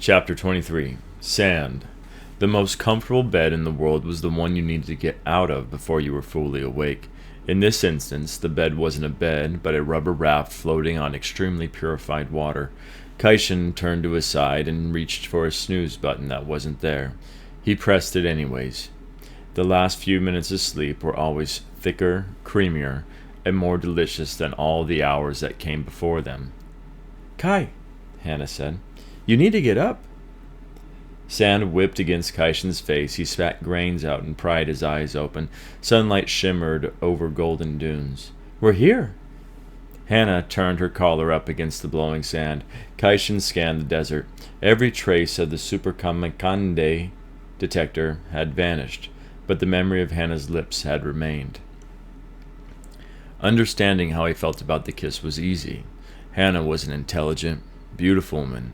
Chapter 23. Sand. The most comfortable bed in the world was the one you needed to get out of before you were fully awake. In this instance, the bed wasn't a bed, but a rubber raft floating on extremely purified water. Kaishin turned to his side and reached for a snooze button that wasn't there. He pressed it anyways. The last few minutes of sleep were always thicker, creamier, and more delicious than all the hours that came before them. "Kai," Hannah said, "you need to get up." Sand whipped against Kaishin's face. He spat grains out and pried his eyes open. Sunlight shimmered over golden dunes. "We're here." Hannah turned her collar up against the blowing sand. Kaishin scanned the desert. Every trace of the superkamikande detector had vanished, but the memory of Hannah's lips had remained. Understanding how he felt about the kiss was easy. Hannah was an intelligent, beautiful woman,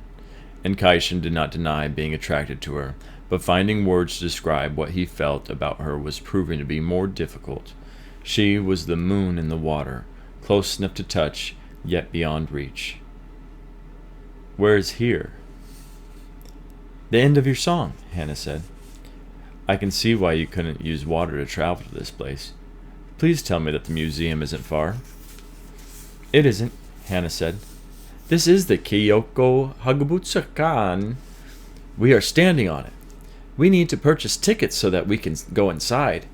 and Kaishin did not deny being attracted to her, but finding words to describe what he felt about her was proving to be more difficult. She was the moon in the water, close enough to touch, yet beyond reach. "Where is here?" "The end of your song," Hannah said. "I can see why you couldn't use water to travel to this place. Please tell me that the museum isn't far." "It isn't," Hannah said. "This is the Kyoko Hagabutsukan. We are standing on it. We need to purchase tickets so that we can go inside."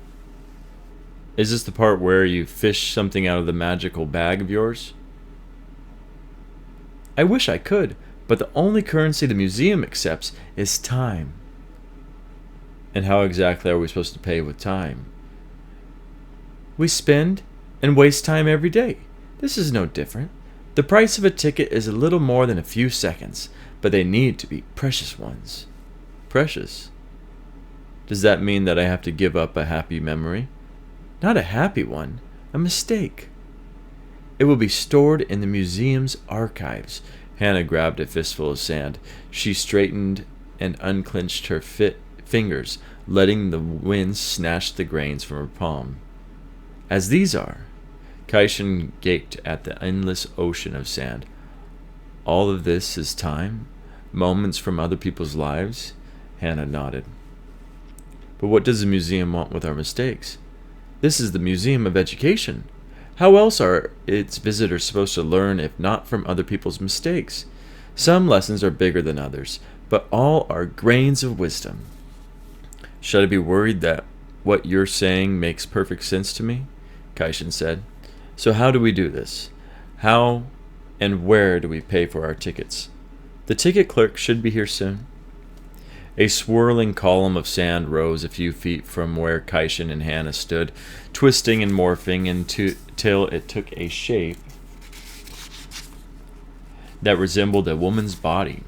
"Is this the part where you fish something out of the magical bag of yours?" "I wish I could, but the only currency the museum accepts is time." "And how exactly are we supposed to pay with time?" "We spend and waste time every day. This is no different. The price of a ticket is a little more than a few seconds, but they need to be precious ones." "Precious? Does that mean that I have to give up a happy memory?" "Not a happy one, a mistake. It will be stored in the museum's archives." Hannah grabbed a fistful of sand. She straightened and unclenched her fingers, letting the wind snatch the grains from her palm. "As these are." Kaishin gaped at the endless ocean of sand. "All of this is time? Moments from other people's lives?" Hannah nodded. "But what does the museum want with our mistakes? This is the Museum of Education. How else are its visitors supposed to learn if not from other people's mistakes? Some lessons are bigger than others, but all are grains of wisdom." "Should I be worried that what you're saying makes perfect sense to me?" Kaishin said. "So how do we do this? How and where do we pay for our tickets?" "The ticket clerk should be here soon." A swirling column of sand rose a few feet from where Kaishin and Hannah stood, twisting and morphing until it took a shape that resembled a woman's body.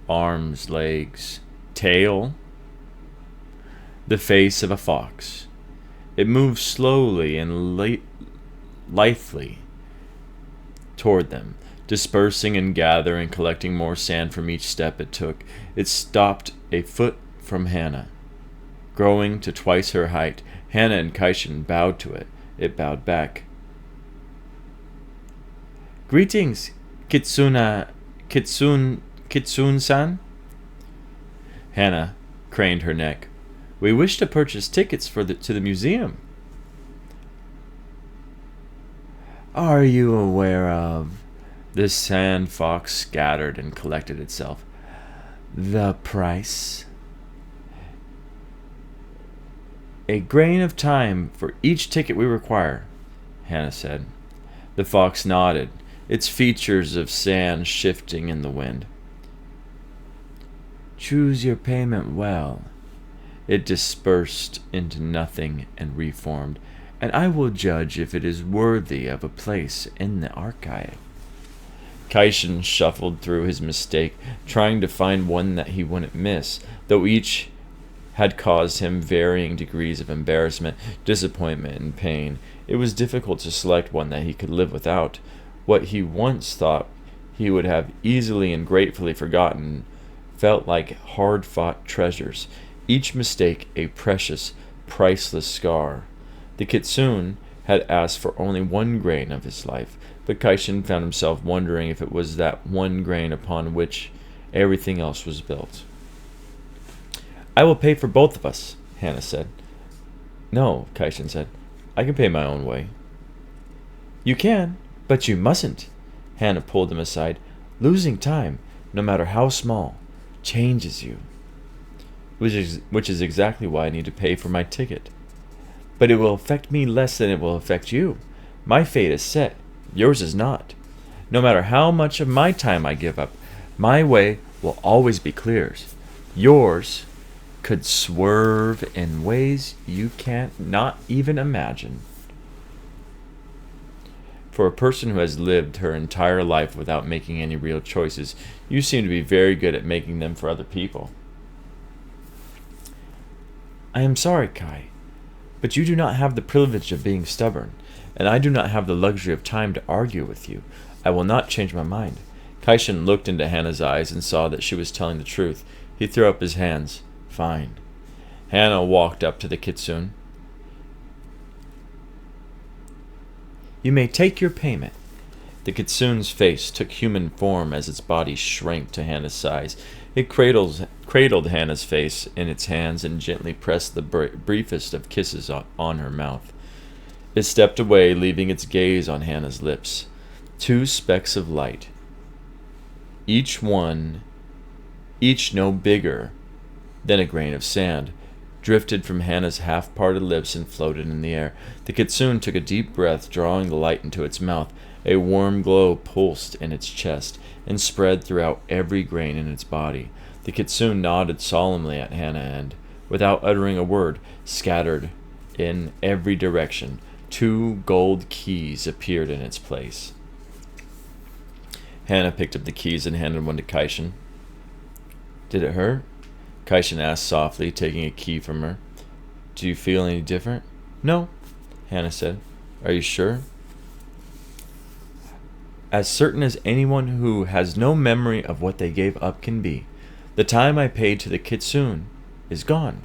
Arms, legs, tail, the face of a fox. It moved slowly and lithely toward them, dispersing and gathering, collecting more sand from each step it took. It stopped a foot from Hannah, growing to twice her height. Hannah and Kaishin bowed to it. It bowed back. "Greetings, Kitsune-san." Hannah craned her neck. "We wish to purchase tickets to the museum." "Are you aware of—" The sand fox scattered and collected itself. "The price?" "A grain of time for each ticket we require," Hannah said. The fox nodded, its features of sand shifting in the wind. "Choose your payment well." It dispersed into nothing and reformed. "And I will judge if it is worthy of a place in the archive." Kaishin shuffled through his mistake, trying to find one that he wouldn't miss, though each had caused him varying degrees of embarrassment, disappointment, and pain. It was difficult to select one that he could live without. What he once thought he would have easily and gratefully forgotten felt like hard-fought treasures, each mistake a precious, priceless scar. The kitsune had asked for only one grain of his life, but Kaishin found himself wondering if it was that one grain upon which Everything else was built. I will pay for both of us, Hannah said. No, Kaishin said. I can pay my own way. You can, but you mustn't. Hannah pulled him aside. Losing time, no matter how small, changes you. Which is exactly why I need to pay for my ticket. But it will affect me less than it will affect you. My fate is set. Yours is not. No matter how much of my time I give up, my way will always be clear. Yours could swerve in ways you can't not even imagine. For a person who has lived her entire life without making any real choices, you seem to be very good at making them for other people. I am sorry, Kai, but you do not have the privilege of being stubborn, and I do not have the luxury of time to argue with you. I will not change my mind. Kaishin looked into Hannah's eyes and saw that she was telling the truth. He threw up his hands. Fine. Hannah walked up to the kitsune. You may take your payment. The kitsune's face took human form as its body shrank to Hannah's size. It cradled Hannah's face in its hands and gently pressed the briefest of kisses on her mouth. It stepped away, leaving its gaze on Hannah's lips. 2 specks of light. Each no bigger than a grain of sand, drifted from Hannah's half-parted lips and floated in the air. The kitsune took a deep breath, drawing the light into its mouth. A warm glow pulsed in its chest and spread throughout every grain in its body. The kitsune nodded solemnly at Hannah and, without uttering a word, scattered in every direction. 2 gold keys appeared in its place. Hannah picked up the keys and handed one to Kaishin. Did it hurt? Kaishin asked softly, taking a key from her. Do you feel any different? No, Hannah said. Are you sure? As certain as anyone who has no memory of what they gave up can be. The time I paid to the kitsune is gone,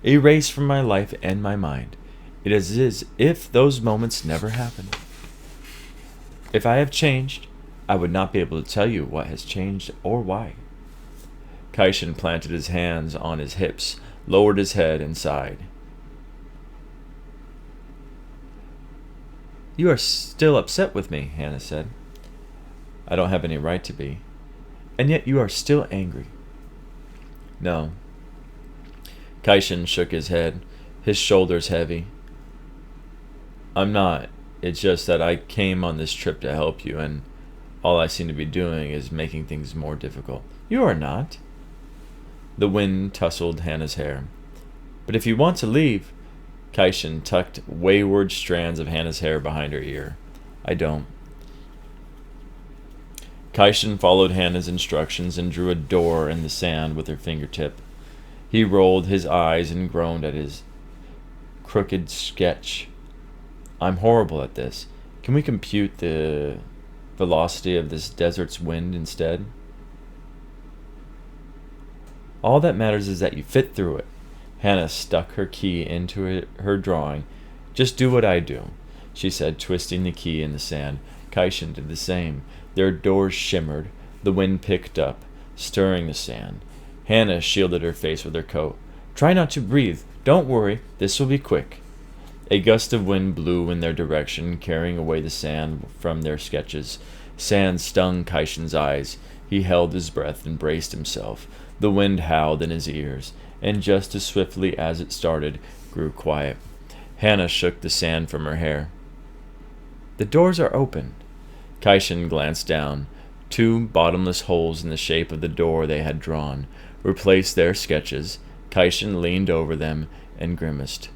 erased from my life and my mind. It is as if those moments never happened. If I have changed, I would not be able to tell you what has changed or why. Kaishin planted his hands on his hips, lowered his head, and sighed. You are still upset with me, Hannah said. I don't have any right to be. And yet you are still angry. No. Kaishin shook his head, his shoulders heavy. I'm not. It's just that I came on this trip to help you, and all I seem to be doing is making things more difficult. You are not. The wind tousled Hannah's hair. But if you want to leave, Kaishin tucked wayward strands of Hannah's hair behind her ear. I don't. Kaishin followed Hannah's instructions and drew a door in the sand with her fingertip. He rolled his eyes and groaned at his crooked sketch. I'm horrible at this. Can we compute the velocity of this desert's wind instead? All that matters is that you fit through it. Hannah stuck her key into her drawing. Just do what I do, she said, twisting the key in the sand. Kaishin did the same. Their doors shimmered. The wind picked up, stirring the sand. Hannah shielded her face with her coat. Try not to breathe. Don't worry. This will be quick. A gust of wind blew in their direction, carrying away the sand from their sketches. Sand stung Kaishin's eyes. He held his breath and braced himself. The wind howled in his ears, and just as swiftly as it started, grew quiet. Hannah shook the sand from her hair. The doors are open. Kaishin glanced down. 2 bottomless holes in the shape of the door they had drawn replaced their sketches. Kaishin leaned over them and grimaced.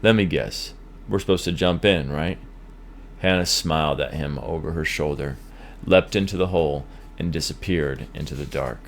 Let me guess. We're supposed to jump in, right? Hannah smiled at him over her shoulder, leapt into the hole, and disappeared into the dark.